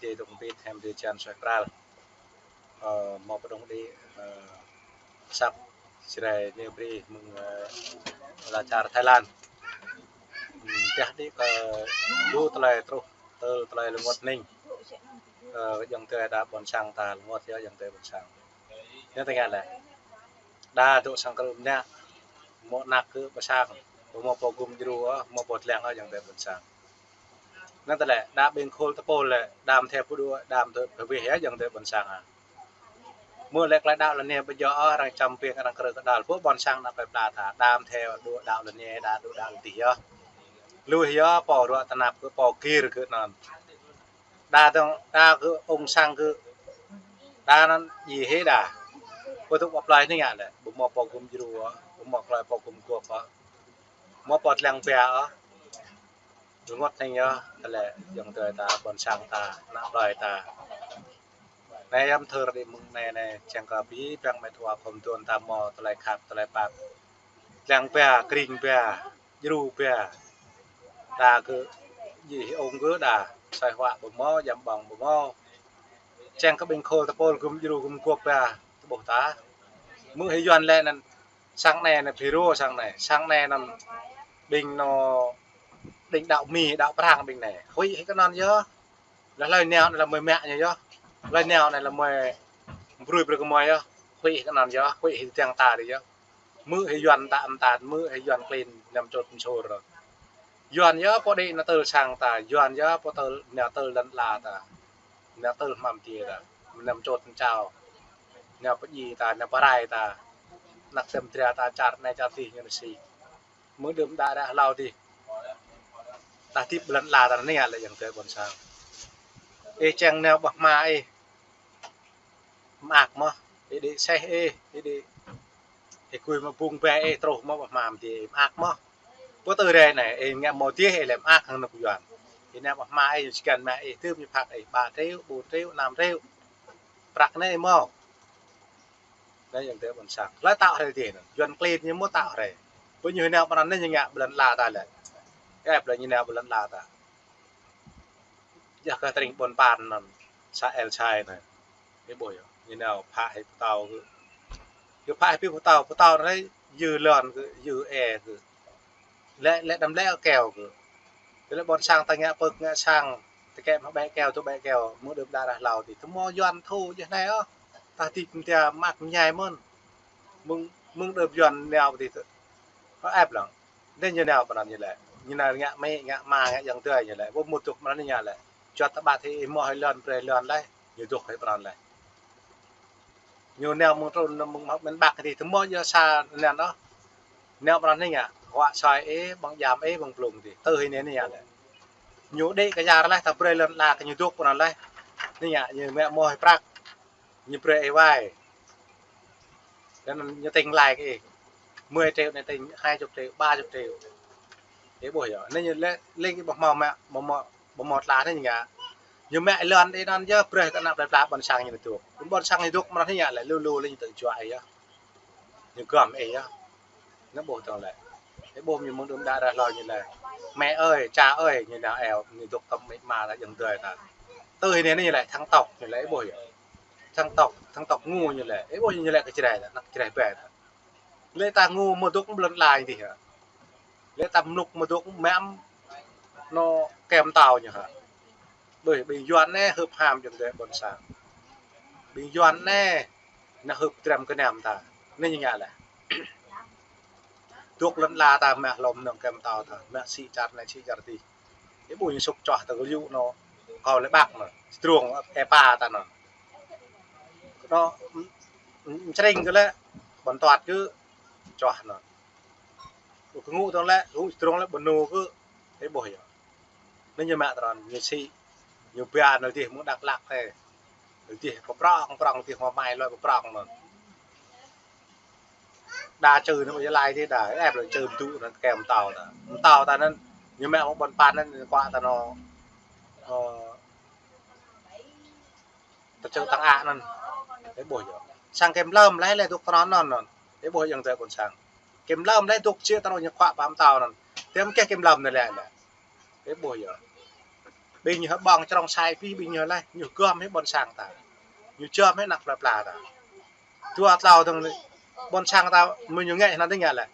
thì đồng tiền thêm thì chăn xoay ra một đồng đi sắp sẽ như đi mừng là char Thái Lan chắc đi đu tலை tru tலை lungot ninh yang tலை đã bọn sang ta lungot ya yang tலை bọn sang nhưng tất cả là đa độ sang cơ nha một nạc cứ bớt sang một bộ gồm dulu một bộ lẹng ở yang tலை bọn sangนั่นแต่แหละดาเป็นโคลตะโปนแหละดามแทบผู้ดูดามเถอะไปเหี้ยยังเถอะบนสังอ่ะเมื่อแรกๆดาวละเนี่ยไปย่อรังจำเพียงรังกระดาษพวกบอลสังนับไปปลาถาดามแทบดูดาวละเนี่ยดาดูดาวตีอ่ะลุยอ่ะปอรัวตนับคือปอกีรคือนั่นดาต้องดาคือองค์สังคือดานั้นยี่ให้ดาพวกทุกปลายนี่ไงแหละบุมมอปอกุมจิรัวบุมมอปลายปอกุมกัวปะมอปอดแรงเปียอ่ะngót thanh nhá, là dòng đời ta bòn sang ta, nạp lời ta. Này em thưa đi mừng này chẳng có bí bằng mẹ thua không tuôn ta mò ta lại khát ta lại bạc. Làng bè, kinh bè, dru bè, ta cứ gì ông cứ đà, xoay họa bờ mò, dầm bằng bờ mò. Chẳng có bình khô ta bồn cũng dru cũng cuộc bè, bộ ta. Mưa hay doan lên nè, sáng này là phê rô sáng này nằm bình nó định đạo mì đạo prang bình này khuy hay cái non nhớ là lời nèo này là mời mẹ nhớ lời nèo này là mời rùi bực mồi nhớ khuy cái non nhớ khuy thì tiếng ta đi nhớ mưa hay doan tạm tàn mưa hay doan clean làm trộn trôi rồi doan nhớ có đi nó từ sang ta doan nhớ có từ nèo từ lần là ta nèo từ mầm tiệt ta làm trộn chào nèo có gì ta nèo parai ta nặc xem tiệt ta chặt này chặt gì như này mưa đêm đã lâu đi ta tiếp lần là ta này làอย่างเตยบนsang chàng nèo bạc ma mạc mà để xe để cùi mà bung về trâu mà bạc màm thì mạc mà có từ đây này nghe màu tía làm mạc hơn được doan thì nèo bạc ma chỉ cần mẹ thứ như phạt 3 triệu 4 triệu 5 triệu bạc này mà đâyอย่างเตยบนsangแล้วtạo ra tiền doan clean như muốn tạo ra với như nèo mà nó như nghe lần là ta lại ép là như nào lần là ta giờ cái tình bồn bàn nằm xã El Chai này cái buổi như nào phá hay tàu cứ phá hay tàu đấy dư lòn dư cứ lẽ đâm lẽ kèo cứ cái là bọn sang ta nghe bực nghe sang thì kẹp nó bé kèo cho bé kèo muốn được đa lào thì thấm mo doan thu như này á ta tìm thì mặt nhai mơn mừng được doan nào thì nó ép lắm nên như nào còn như này như là ngạ mẹ ngạ mà ngạ dạng tươi như này vô một chục nó như nhà này cho ta bà thì mọi lần về lần đấy nhiều chục hay còn này nhiều nèo mông trôn mông móc bên bạc thì thứ mỗi giờ xa nèo đó nèo còn này nhỉ họa xoài ấy bằng giảm ấy bằng lùng thì từ hình đến nhà này nhiều đây cái nhà này ta về lần là cái nhiều chục còn này như nhỉ như mẹ mồi bạc như về vai nên như tình lại cái 10 triệu này tình 20 triệu 30 triệu thế buổi rồi nên như lên cái bọc màu mẹ một lá thế nhỉ như mẹ lần đi ăn chứ bây giờ nạp lại bọn sang như được bọn sang thì thuốc mà thế nhỉ lại lưu lên tự chuại á như cầm ấy á nó bổ tao lại cái bom như muốn đốm đã ra lòi như này mẹ ơi cha ơi như nào ẻo như thuốc cầm mấy mà đã dừng tươi ta tươi này như lại thằng tộc như lấy buổi thằng tộc ngu như này ấy buổi như lại cái gì này là cái này về lấy ta ngu một thuốc cũng lần lại thì hả lấy tầm lục một thuốc cũng mém nó kèm tàu nhỉ hả bởi bình doan nè hợp hàm chẳng thể bọn sáng bình doan nè nó hợp trầm cái nèm ta nên như nhà này thuốc lần là ta mẹ lòng nằm kèm tàu ta mẹ xị chặt này xị chặt thì cái bùi sụp trọ ta có dụ nó còn lấy bạc mà truồng e pa ta nó trinh cái lẽ bọn toạt cứ trọ nó cái ngủ tao lẽ ngủ truồng lẽ bọn nô cứ cái bùi nên như mẹ ta như xị nhiều bia nói thì muốn đặt lạc thế nói thì có prong thì hoa mai loại có prong mà đa trừ nó mới lại thế đã em lại trừ tụ nó kèm tàu ta nên như mẹ ông bận pan nên qua ta nó ta chơi tăng ạ nên cái buổi rồi sang kem lơm lấy lại thuốc nó non cái buổiยัง còn sang kem lơm lấy thuốc chia ta nó nhập khoa bám tàu nè thêm cái kem lơm này lại cái buổi rồi bình như bong trong sai pi bình như này nhiều cơm hết bọn sang ta nhiều chơm hết nặng là ta chua tao thằng bọn sang tao mình nhiều nghệ nó thế nghe lại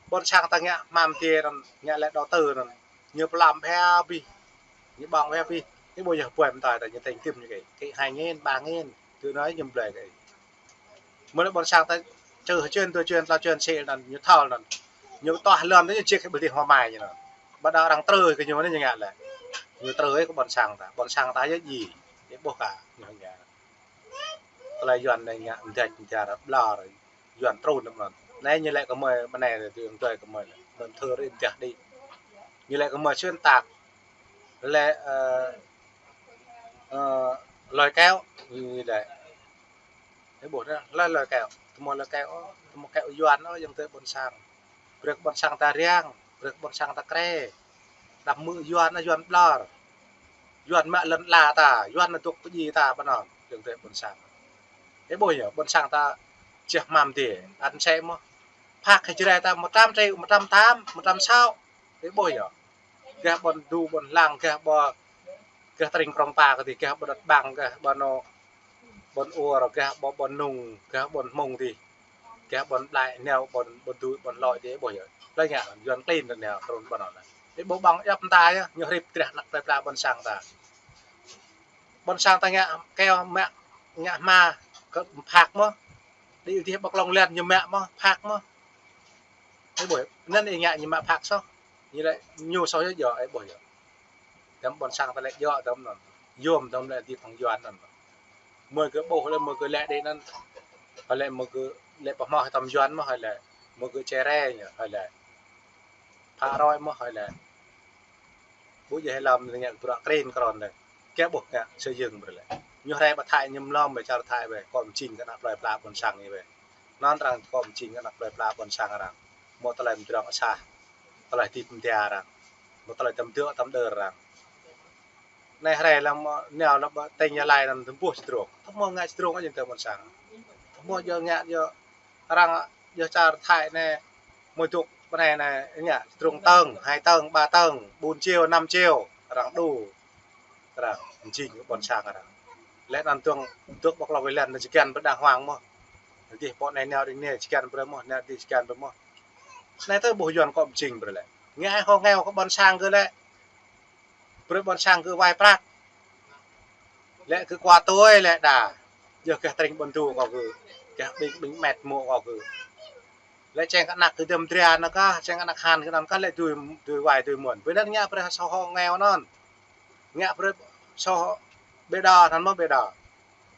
bọn sang ta nghe mam tia nghe lại đó từ rồi nhiều làm theo pi như bong theo pi cái bây giờ quẹm tài tại như thành kim như cái 2.000 3.000 tôi nói nhầm lời cái mới bọn sang ta chơi chuyên tôi chuyên tao chuyên xe là như thao là nhiều to lần đấy chiếc cái bữa tiệc hoa mài như nào bắt đầu đang trừ cái nhiều nó như nghe lại như trừ ấy có bọn sang ta cái gì cái bộ cả như nghe lại dọn này nhá thạch chả đã lò rồi dọn trôn lắm rồi nay như lại có mời bên này thì tôi có mời mình thưa đi tiệc đi như lại có mời xuyên tạc lại lời kéo như vậy cái bộ đó là lời kéo một kẹo dọn nó dùng tới bọn sang ta riang bọn sang ta kre đập mũi dọn nó dọn lò dọn mẹ lần là ta dọn là thuộc cái gì ta bên nào dùng tới bọn sang cái bồi nhở bọn sang ta chiếc mầm thì ăn xe mà phạt hay chưa đây ta 100 triệu 180 160 cái bồi nhở cái bọn đu bọn làng cái bò cái tring trong ta thì cái bọn đặt bằng cái bọn nó bọn ua rồi cái bọn nùng cái bọn mông thì cái bọn lại neo bọn đu bọn lòi thế bồi nhở đây nhở dọn clean được neo trong bọn nó cái bố bằng ép ta nhá như rip tiền nặng tay la bọn sang ta nhá keo mẹ nhá ma có phạt mà đi thì bọc lòng lên như mẹ mà phạt mà cái buổi nên thì nhẹ như mẹ phạt sao như vậy nhiều sau giờ ấy buổi đấm bọn sang ta lại dọ đấm rồi dùm đấm lại thì thằng doan rồi mười cái bộ lên mười cái lẹ đây nên hay lại một cái lẹ bỏ mò tầm doan mà hay là một cái chè re nhỉ hay là pha roi mà hay là bố giờ hay làm thì nhận tụi crane còn này kéo buộc nè xây dựng rồi lại như đây bắt thai nhầm lom về cho thai về còn trình cái nạp loài pla còn sang như vậy non rằng còn trình cái nạp loài pla còn sang rằng một tờ làm trường xa tờ lại tìm tia rằng một tờ lại tầm tựa tầm đờ rằng này hay là nèo nó tên nhà lại làm tấm buộc stroke thấm mua ngay stroke ở trên tờ còn sang thấm mua giờ nhẹ giờ rằng giờ cho thai này một chục bên này nhỉ stroke tầng 2 tầng 3 tầng 4 chiều 5 chiều rằng đủ rằng trình cái còn sang rằng lẽ nan tương tước bọc lọc với lần là chỉ cần vẫn đàng hoàng mà thì bọn này nào đến này chỉ cần vẫn mà này thì chỉ cần vẫn mà này tới bộ dọn cộng trình rồi lại nghe không nghe có bọn sang cơ lại rồi bọn sang cứ vài prak lẽ cứ qua tôi lại đà giờ cái thành bọn tù có cứ cái bình mệt mộ có cứ lẽ chen các nặc cứ đâm trian nó cả chen các nặc hàn cái làm các lại tùy vài tùy muộn với đất nhá bây giờ sau họ nghèo non nghe bây sau bê đò thằng mất bê đò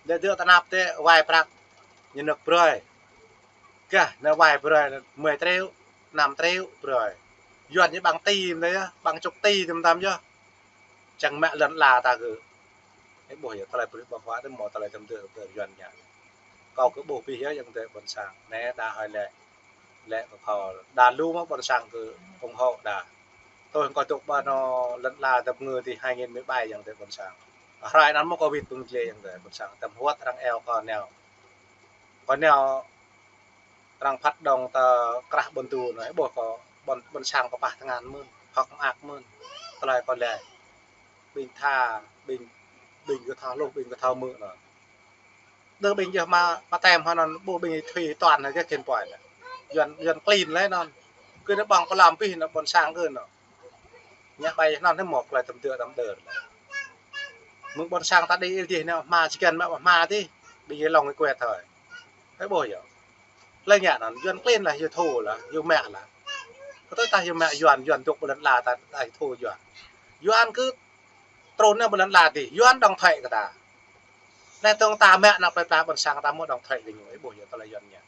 để đưa ta nạp thế vài prak như nước bưởi cả nó vài bưởi 10 triệu 5 triệu bưởi dọn như bằng tì đấy bằng chục tì tầm chưa chẳng mẹ lần là ta cứ cái buổi ta lại bật khóa đến một ta lại tầm tựa dọn nhà cầu cái bộ phi hếtยังbọn sang nè đã hỏi lệ họ đà lưu mà bọn sang cứ ủng hộ đà tôi không có tục mà nó lần là tập người thì 2017 ยังbọn sang rải nắn một có vịt bưng chêอย่างbọn sang tầm huất răng eo còn nèo răng phát đồng ta cả bọn tù nói bộ có bọn sang có 8 ngàn mươn hoặc ạc mươn ta lại còn lệ bình tha bình cái thao lục bình cái thao mượn rồi đưa bình giờ mà tem họ nó bộ bình thủy toàn là cái kiện quải dần clean lấy non cứ nó bằng có làm pin nó bọn sang hơn nó nhẹ bay non thêm một lại tầm tựa tầm đờมึงbọn sang ta đi thì nào mà chỉ cần mà đi bây giờ lòng cái quẹt thời cái bồi hiểu lấy nhẹ nó dần clean là giờ thù là giờ mẹ là tôi ta giờ mẹ dần tục một lần là ta đại thù dần cứ trốn nó một lần là thì dần đồng thệ cả ta nên tôi ta mẹ nào phải ta bọn sang ta mua đồng thệ thì người bồi hiểu ta là dần nhẹ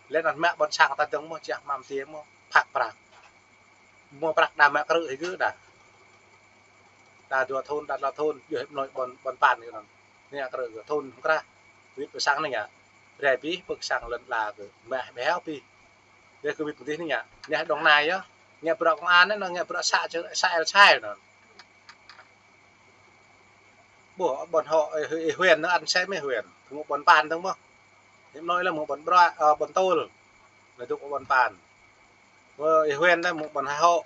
lên là mẹ bọn sang ta tiếng mua chả mam tiếng mua prak đà mẹ cự thì cứ đà thôn giờ hết nội bọn bàn cái nó nè cự thôn không ra biết bữa sáng này nhỉ rẻ bí bữa sáng lần là mẹ béo pi đây cứ biết một tí này nhỉ nè đồng này á nghe bữa công an đấy nó nghe bữa xạ chứ sai sai rồi bọn họ huyền nó ăn xe mấy huyền một bọn bàn đúng không em nói là một bọn tô rồi tụ bọn bàn huyền đây một bọn hai hộ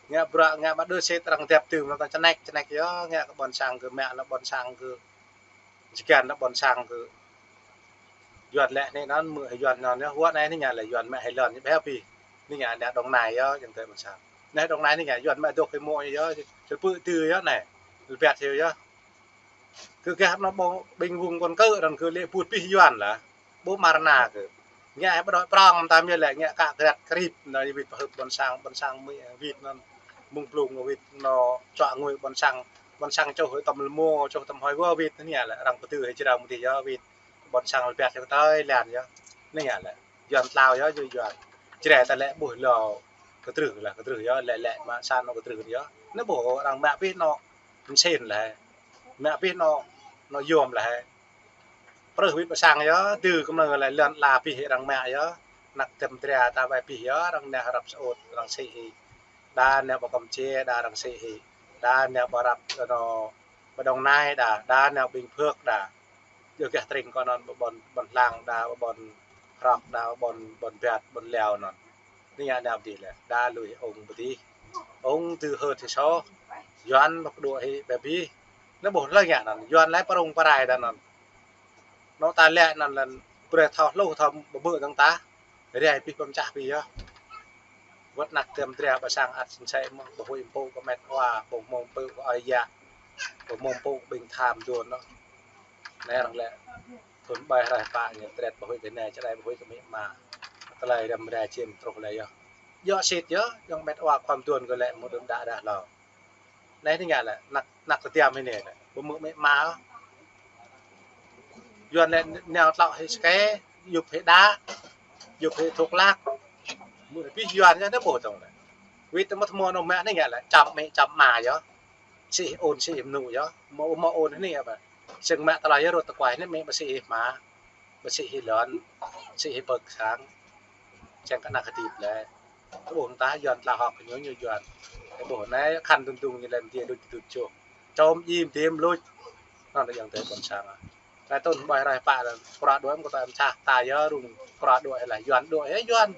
nghe bra nghe bắt đưa xe trăng đẹp từ nó chân này nhớ nghe cái bọn sang cứ mẹ nó bọn sang cứ scan nó bọn sang cứ dọn lẹ này nó mượn dọn nó huốt này thì nhà là dọn mẹ hay lần như bé piนี่ไงเนี่ยตรงไหนเยอะอย่างเตยมันชาเนี่ยตรงไหนนี่ไงย้อนมาตัวเคยมวยเยอะจะปื้อตื้อเยอะไหนแปดเยอะคือแกnó bình vùng con cơ đằngคือเรียกพูดพี่ย้อนล่ะบ่มารณาคือแง่บ่ดอยปรองตามนี่แหละแง่กะกระดกรีบในวิทย์บนสร้างมือวิทย์นั่นมุงปลูกวิทย์nóเจาะงวยบนสร้างเจ้าหอยตำโมเจ้าตำหอยว่าวิทย์นี่แหละรังประตูให้เจ้ามุติเยอะวิทย์บนสร้างแปดเต้ยแลนเยอะนี่แหละย้อนลาวเยอะย้อนchỉ để ta lẽ buổi lò cái từ nhá lẹ lẹ mà san nó cái từ nhá nó bổ rằng mẹ biết nó xên là mẹ biết nó dòm là rồi biết mà sang nhá từ cái mà lại lần là bị hệ rằng mẹ nhá nặc cầm tre ta bài bị nhá rằng nè rập sốt rằng xì đa nè bảo cầm che đa rằng xì đa nè bảo rập nó bảo đồng nai đa nè bình phước được cái trình con nó bọn làng bọn rọc bọn vẹt bọn lèo nóนี่ไงแนวดีเลยได้เลยองค์từ hơn thì số doan mặc đồ hayแบบนี้nó bổ lời nhẹนั่นdoan lấyประรงประไรนั่นnó ta lẹนั่นlà bữa thọ lâu thọ bữaตั้งตาเดี๋ยวพี่ผมจ่าพี่เยอะวัดนักเตรียมเตรียมประชังอัดสินใช้มั่งบ่อยปูก็แม่ว่าบ่มงปูก็อ้อยยะบ่มงปูบิงทามโดนเนาะแน่นั่นแหละทนใบไรปะเนี่ยเตรียมบ่อยเป็นแน่จะได้บ่อยก็ไม่มาก็เลยดำแดเชียมตรงเลยเยอะเศษเยอะยังแม้ว่าความตัวนก็แหละหมดด่าเราในที่งานแหละนักเตรียมให้เนี่ยบ่มือไม่มาย้อนแนวเราให้แกยุบให้ด่ายุบให้ทุกลากมือพี่ย้อนเนี่ยได้โบตรงเลยวิทย์มัธยมนมแม่นี่ไงแหละจับมาเยอะสิโอนสิหนูเยอะมาโอนนี่แบบซึ่งแม่ตลอดยรถตะไคร้นี่แม่มาสิมาสิร้อนสิเปิดsáng chẳng có nào kịp là cái bộ ta dọn là học nhớ nhiều dọn cái bộ này khăn tung như lần kia đôi tụt chuột cho im thêm lôi nó là dạng thế còn sang à cái tôn bài này phải là quạt đuôi của ta cha tài nhớ dùng quạt đuôi là dọn đuôi ấy dọn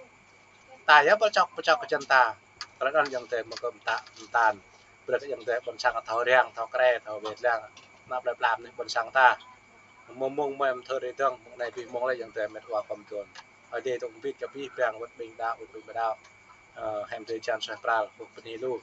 tài nhớ bắt chọc cái chân ta cái đó dạng thế mà cầm tàn bây giờ dạng thế còn sang thao đen thao kre thao việt đen nạp lại làm nên còn sang ta mông em thơ đấy tương này vì mông lại dạng thế mệt hòa cầm tuần ở đây tôi biết cho biết rằng vật mình đạo vật mình đạo hem thời gian sắp ra một phần lưu